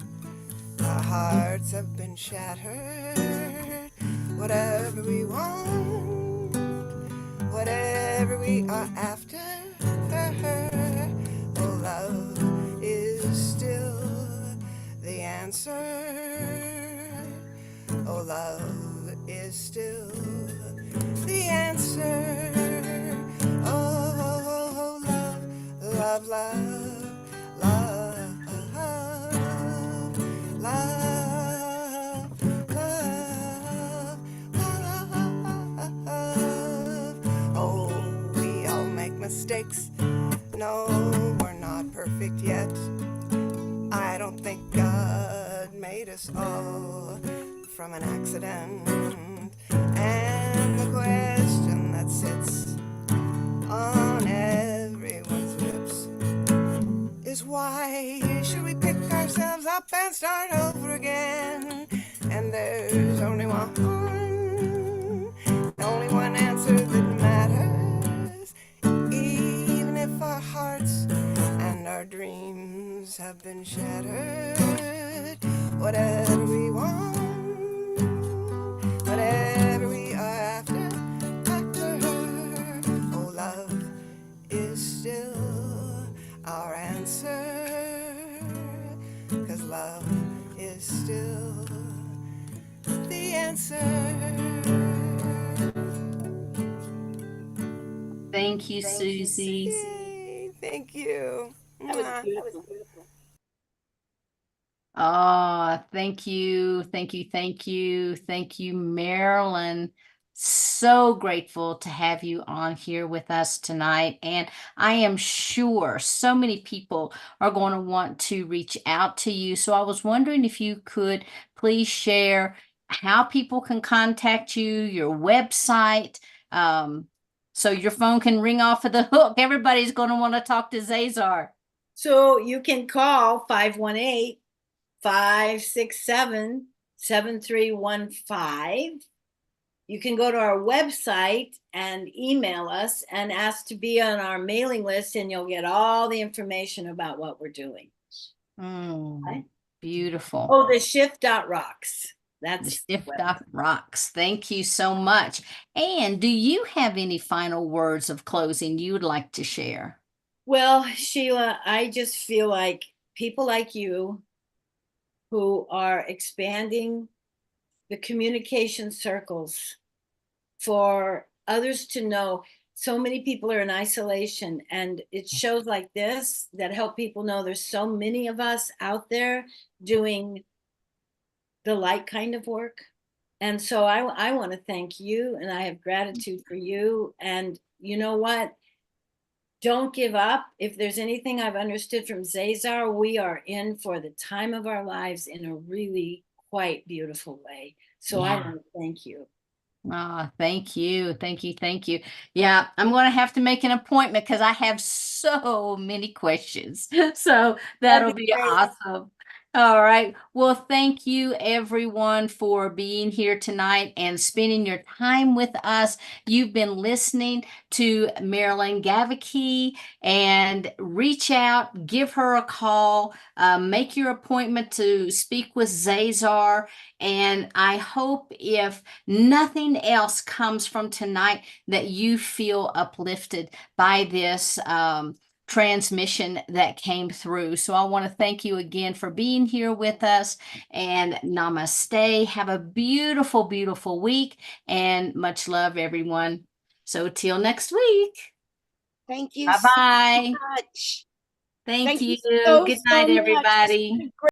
have been shattered. Whatever we want, whatever we are after, oh, love is still the answer. Oh, love is still the answer. Oh, love, love, love, love, love, love, love. Oh, we all make mistakes. No, we're not perfect yet. I don't think God made us all from an accident. And the question that sits on everyone's lips is, why should we pick ourselves up and start over again? And there's only one answer that matters, even if our hearts and our dreams have been shattered. Whatever we want, whatever we are after, oh, love is still our answer, 'cause love is still the answer.
Thank you, Susie.
Yay, thank you.
That was beautiful.
Oh, thank you. Thank you. Thank you. Thank you, Marilyn. So grateful to have you on here with us tonight. And I am sure so many people are going to want to reach out to you. So I was wondering if you could please share how people can contact you, your website, so your phone can ring off of the hook. Everybody's going to want to talk to ZaZar.
So you can call 518-567-7315. You can go to our website and email us and ask to be on our mailing list, and you'll get all the information about what we're doing.
Mm, beautiful.
Oh, the shift.rocks. That's
The Shift Rocks. Thank you so much. And do you have any final words of closing you would like to share?
Well, Sheila, I just feel like people like you who are expanding the communication circles for others to know. So many people are in isolation, and it shows like this that help people know there's so many of us out there doing the light kind of work. And so I want to thank you, and I have gratitude for you. And you know what? Don't give up. If there's anything I've understood from ZaZar, we are in for the time of our lives in a really quite beautiful way. So I want to thank you.
Oh, thank you. Thank you. Thank you. Yeah, I'm going to have to make an appointment because I have so many questions. So that'll be awesome. All right. Well, thank you everyone for being here tonight and spending your time with us. You've been listening to Marilyn Gewacke, and reach out, give her a call, make your appointment to speak with ZaZar. And I hope, if nothing else comes from tonight, that you feel uplifted by this transmission that came through. So I want to thank you again for being here with us, and namaste. Have a beautiful, beautiful week, and much love, everyone. So till next week.
Thank you
Bye-bye.
so much.
Thank you.
so,
Good
so
night,
much.
everybody.